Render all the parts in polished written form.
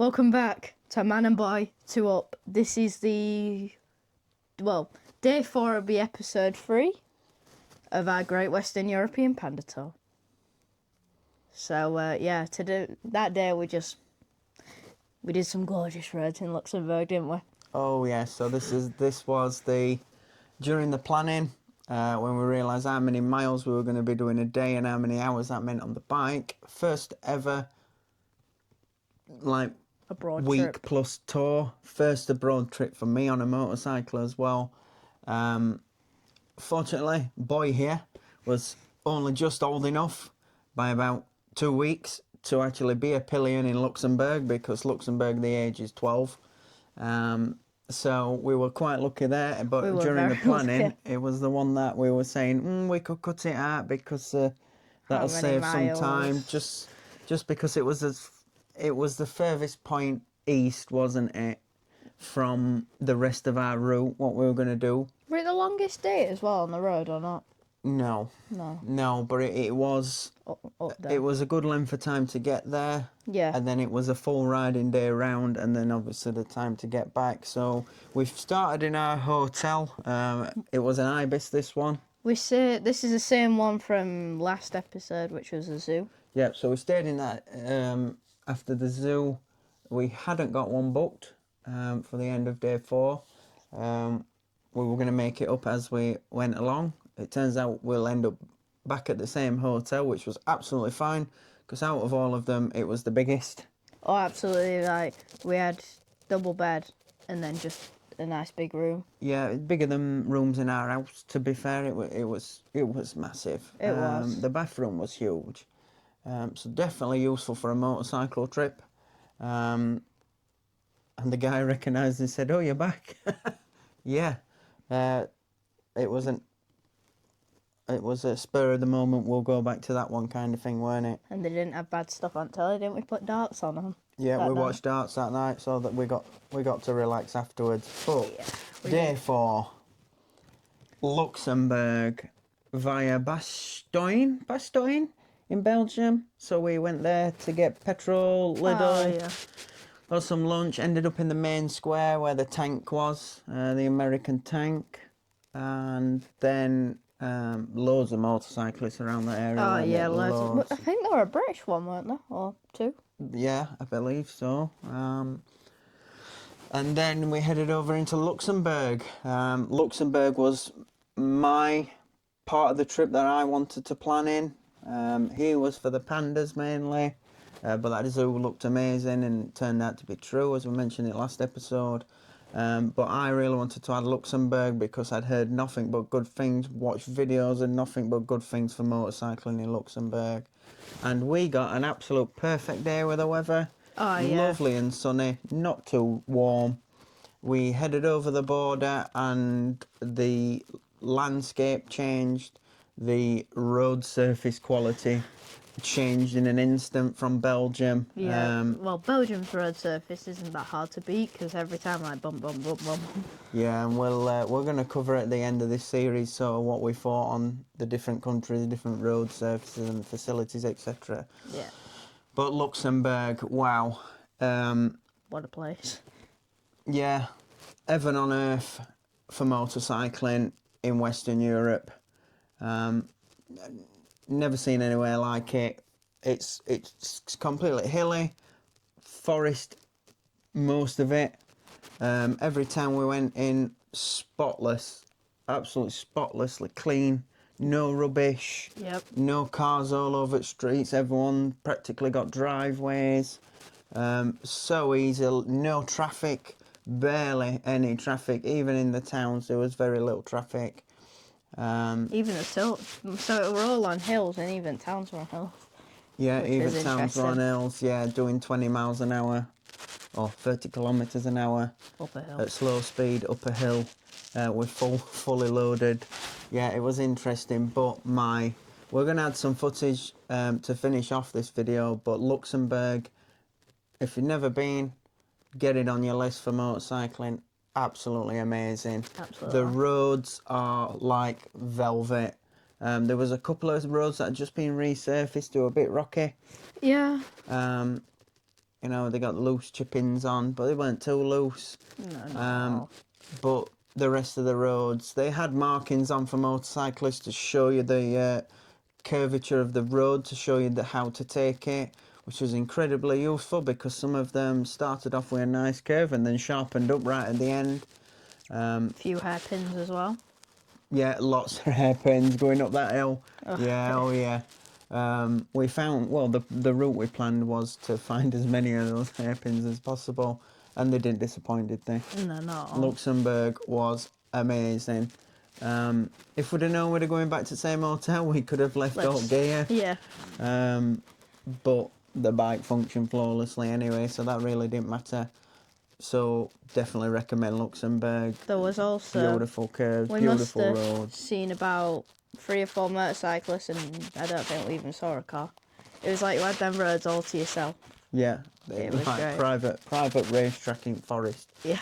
Welcome back to Man and Boy 2 Up. This is day 4 will be episode 3 of our Great Western European Panda Tour. So, that day we did some gorgeous roads in Luxembourg, didn't we? Oh yeah, so this was during the planning, when we realised how many miles we were going to be doing a day and how many hours that meant on the bike. First ever, Abroad week trip. plus tour. First abroad trip for me on a motorcycle as well. Fortunately, Boy here was only just old enough by about 2 weeks to actually be a pillion in Luxembourg, because Luxembourg the age is 12. So we were quite lucky there, but during the planning, lucky. It was the one that we were saying we could cut it out because that'll save some time. Just because it was the furthest point east, wasn't it, from the rest of our route? What we were going to do. Were it the longest day as well on the road or not? No, but it was. Up there. It was a good length of time to get there. Yeah. And then it was a full riding day round, and then obviously the time to get back. So we've started in our hotel. It was an Ibis, this one. We say this is the same one from last episode, which was a zoo. Yeah, so we stayed in that. After the zoo, we hadn't got one booked for the end of day 4. We were going to make it up as we went along. It turns out we'll end up back at the same hotel, which was absolutely fine, because out of all of them, it was the biggest. Oh, absolutely. Like, we had double bed and then just a nice big room. Yeah, bigger than rooms in our house, to be fair. It was massive. It was. The bathroom was huge. So definitely useful for a motorcycle trip. And the guy recognised and said, "Oh, you're back." Yeah. It was a spur of the moment, we'll go back to that one kind of thing, weren't it? And they didn't have bad stuff on telly, didn't we? Put darts on them. Yeah, we watched darts that night, so that we got to relax afterwards. But yeah, day 4, Luxembourg via Bastogne in Belgium. So we went there to get petrol, Lidl, got some lunch, ended up in the main square where the tank was, the American tank, and then loads of motorcyclists around that area. Oh yeah, loads. I think they were a British one, weren't they? Or 2? Yeah, I believe so. And then we headed over into Luxembourg. Luxembourg was my part of the trip that I wanted to plan in. Here was for the pandas mainly, but that zoo looked amazing and turned out to be true, as we mentioned in the last episode. But I really wanted to add Luxembourg because I'd heard nothing but good things, watched videos and nothing but good things for motorcycling in Luxembourg. And we got an absolute perfect day with the weather. Oh, yeah. Lovely and sunny, not too warm. We headed over the border and the landscape changed, the road surface quality changed in an instant from Belgium. Yeah. Well, Belgium's road surface isn't that hard to beat, because every time I bump. Yeah, and we're going to cover at the end of this series, so what we thought on the different countries, different road surfaces and facilities, etc. Yeah. But Luxembourg, wow. What a place. Yeah, heaven on earth for motorcycling in Western Europe. Never seen anywhere like it. It's completely hilly, forest, most of it. Every time we went in, spotless, absolutely spotlessly clean, no rubbish. Yep. No cars all over the streets. Everyone practically got driveways. So easy, no traffic, barely any traffic. Even in the towns, there was very little traffic. Even the tilts. So we're all on hills, and even towns were on hills. Yeah, even towns were on hills. Yeah, doing 20 miles an hour or 30 kilometres an hour up a hill at slow speed up a hill with fully loaded. Yeah, it was interesting. But we're going to add some footage to finish off this video. But Luxembourg, if you've never been, get it on your list for motorcycling. Absolutely amazing. Absolutely. The roads are like velvet. There was a couple of roads that had just been resurfaced, they were a bit rocky. Yeah. You know, they got loose chip-ins on, but they weren't too loose. No. But the rest of the roads, they had markings on for motorcyclists to show you the curvature of the road, to show you how to take it, which was incredibly useful because some of them started off with a nice curve and then sharpened up right at the end. A few hairpins as well. Yeah, lots of hairpins going up that hill. Oh, Yeah, oh yeah. We found, well, the route we planned was to find as many of those hairpins as possible, and they didn't disappoint, did they? No, not at all. Luxembourg was amazing. If we'd have known we'd have going back to the same hotel, we could have left all gear. Yeah. But the bike functioned flawlessly anyway, so that really didn't matter. So definitely recommend Luxembourg. There was also Beautiful curves, we beautiful must have roads. seen about 3 or 4 motorcyclists, and I don't think we even saw a car. It was like you had them roads all to yourself. Yeah, It was like great. private racetrack in forest. Yeah.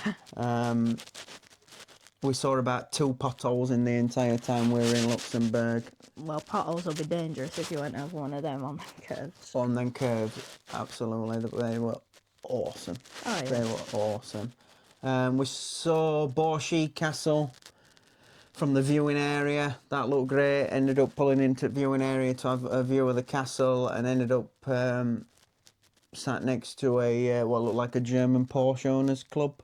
We saw about 2 potholes in the entire time we were in Luxembourg. Well, potholes will be dangerous if you went over one of them on the curves. On them curves, absolutely, they were awesome. Oh, yeah. They were awesome. We saw Borchy Castle from the viewing area. That looked great. Ended up pulling into the viewing area to have a view of the castle, and ended up sat next to a what looked like a German Porsche owners club.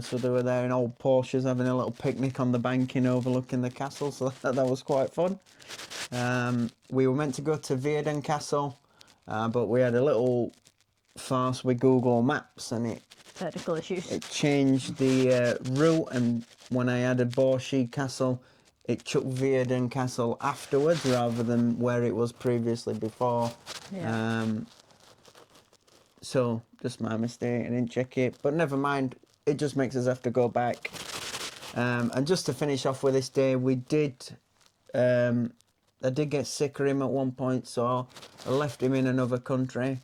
So they were there in old Porsches having a little picnic on the banking overlooking the castle, so that was quite fun. We were meant to go to Weerden Castle, but we had a little farce with Google Maps, and it Technical issues. changed the route, and when I added Borchy Castle, it took Weerden Castle afterwards rather than where it was previously before. Yeah. So just my mistake, I didn't check it, but never mind, it just makes us have to go back. And just to finish off with this day, I did get sick of him at one point, so I left him in another country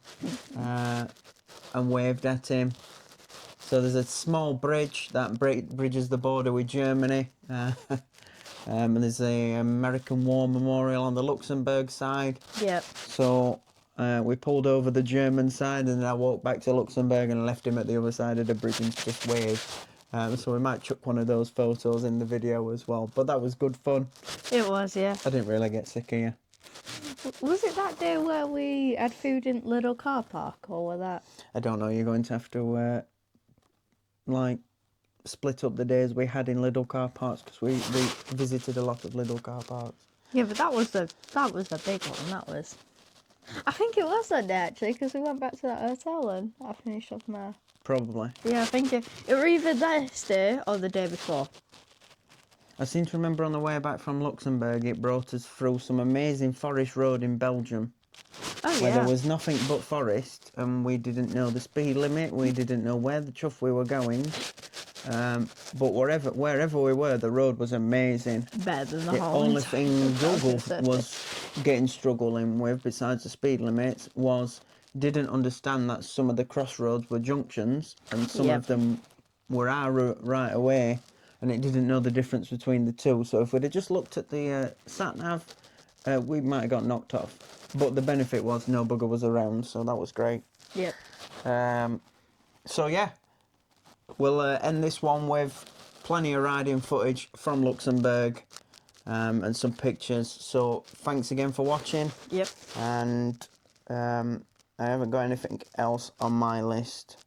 and waved at him. So there's a small bridge that bridges the border with Germany, and there's the American War Memorial on the Luxembourg side. Yep. So we pulled over the German side, and then I walked back to Luxembourg and left him at the other side of the bridge and just waved. So we might chuck one of those photos in the video as well. But that was good fun. It was, yeah. I didn't really get sick of you. Was it that day where we had food in Lidl car park, or was that? I don't know, you're going to have to split up the days we had in Lidl car parks, because we visited a lot of Lidl car parks. Yeah, but that was the big one. That was. I think it was that day actually, because we went back to that hotel and I finished off my. Probably. Yeah, I think it were either this day or the day before. I seem to remember on the way back from Luxembourg, it brought us through some amazing forest road in Belgium. Oh, Where yeah. there was nothing but forest, and we didn't know the speed limit, we didn't know where the chuff we were going. But wherever we were, the road was amazing. Better than the The whole only entire thing Google circuit. was struggling with, besides the speed limits, was didn't understand that some of the crossroads were junctions, and some Yep. of them were our route right away, and it didn't know the difference between the two. So if we'd have just looked at the sat nav, we might have got knocked off. But the benefit was no bugger was around, so that was great. Yep. So yeah, we'll end this one with plenty of riding footage from Luxembourg and some pictures. So thanks again for watching. Yep. And I haven't got anything else on my list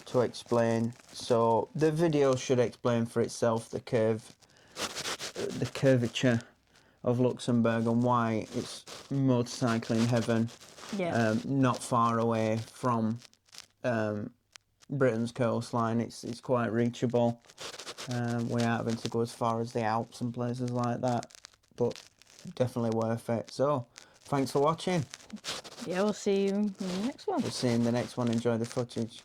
to explain. So the video should explain for itself the curvature of Luxembourg and why it's motorcycling heaven. Yeah. Not far away from Britain's coastline. It's quite reachable. We aren't having to go as far as the Alps and places like that, but definitely worth it. So thanks for watching. Yeah, we'll see you in the next one. We'll see you in the next one. Enjoy the footage.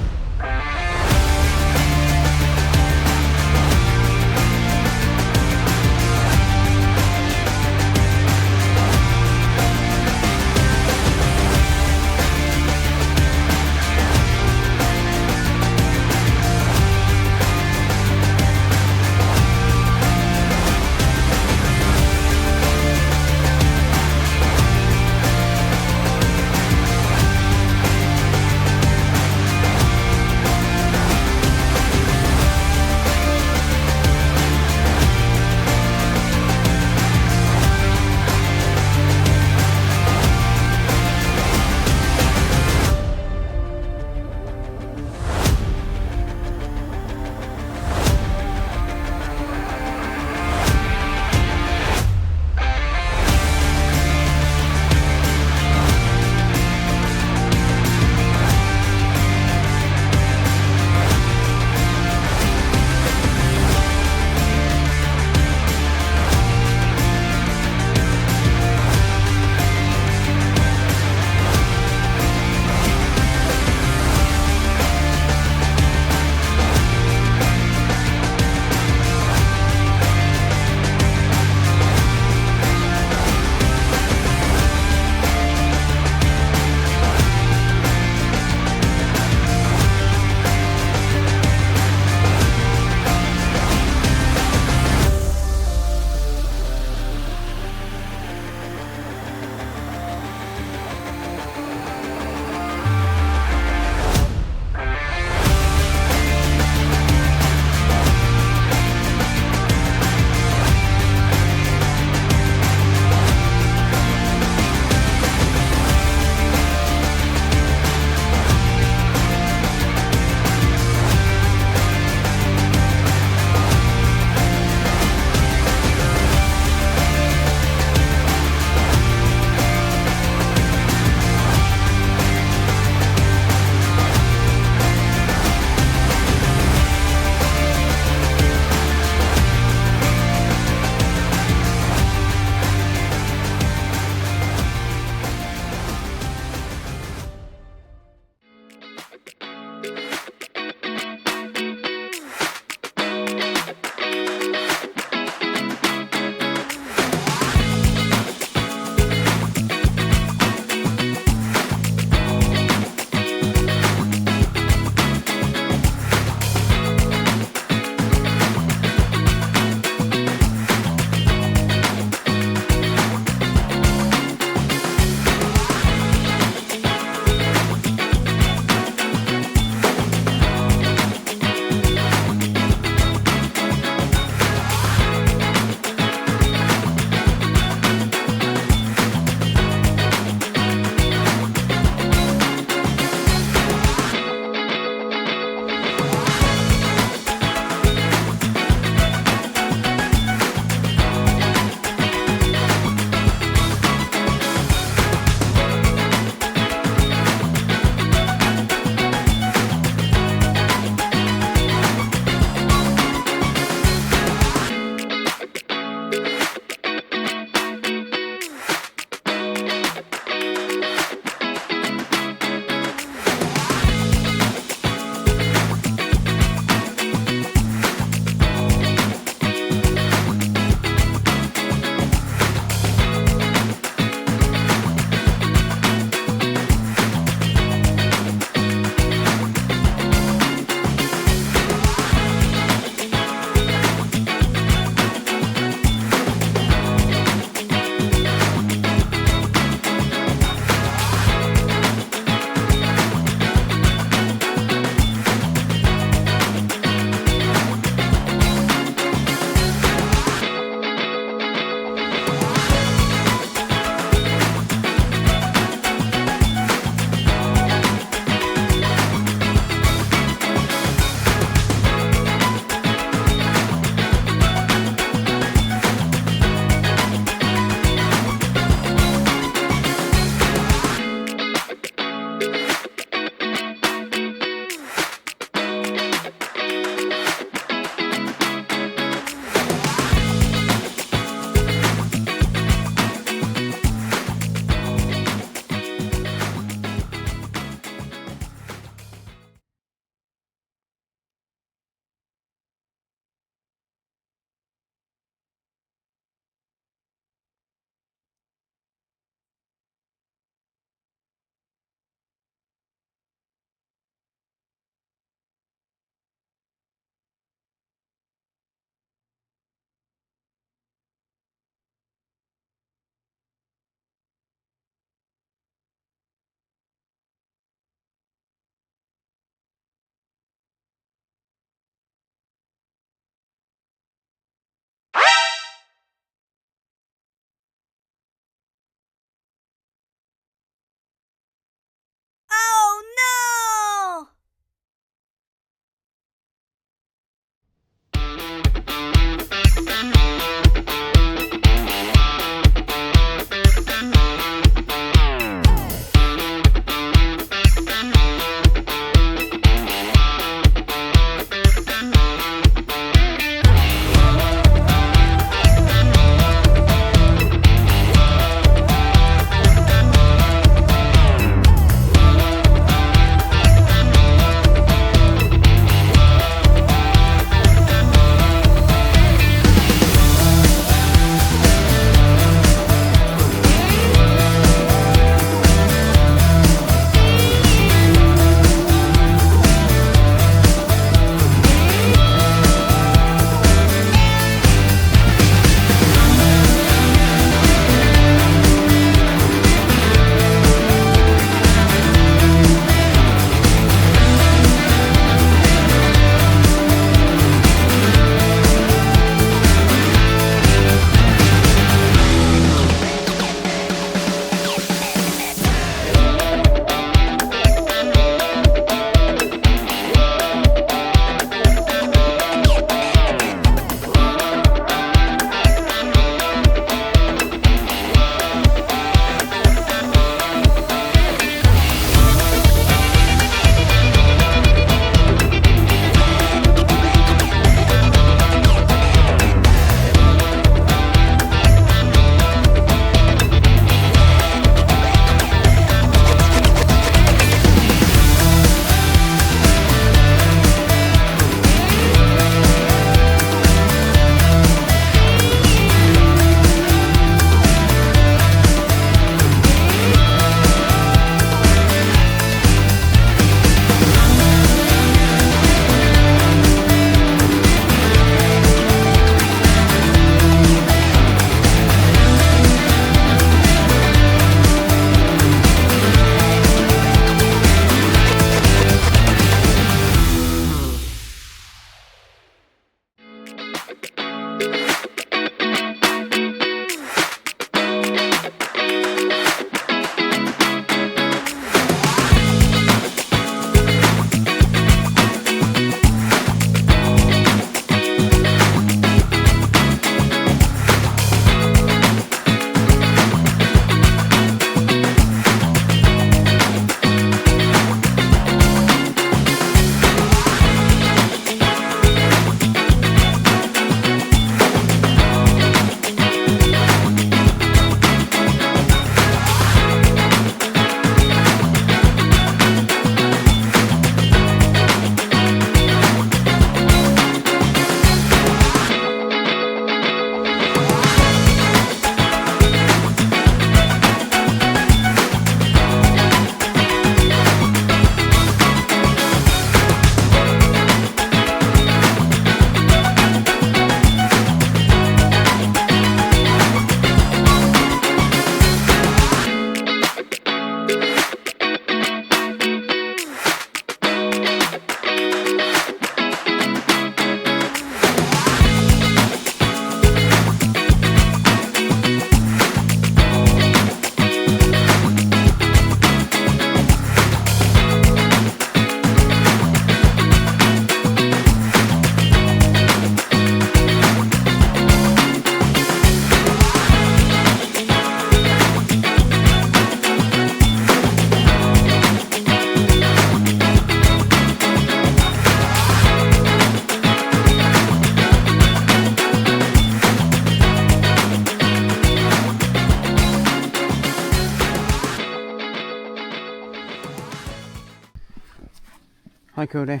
Hi Cody.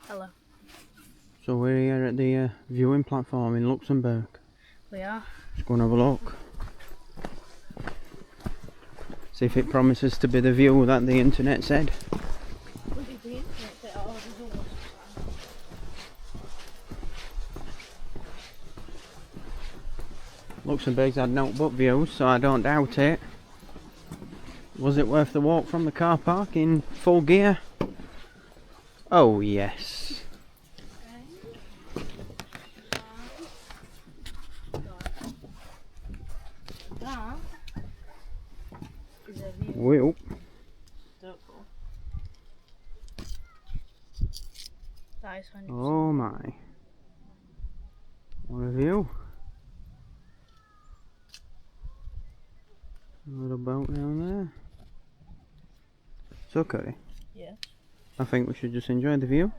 Hello. So we're here at the viewing platform in Luxembourg. We are. Let's go and have a look. See if it promises to be the view that the internet said. What did the internet say? Oh, there's almost. Luxembourg's had note but views, so I don't doubt it. Was it worth the walk from the car park in full gear? Oh yes. That is a view. Well, Don't go. That is 100%. oh my. What a view. A little boat down there. So Cody, Yeah. I think we should just enjoy the view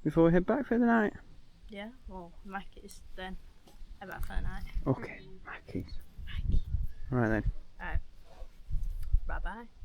before we head back for the night. Yeah. Well, Mackie's then. How about for the night? Okay, Mackie's. Mackie. Right then. Alright. Bye bye.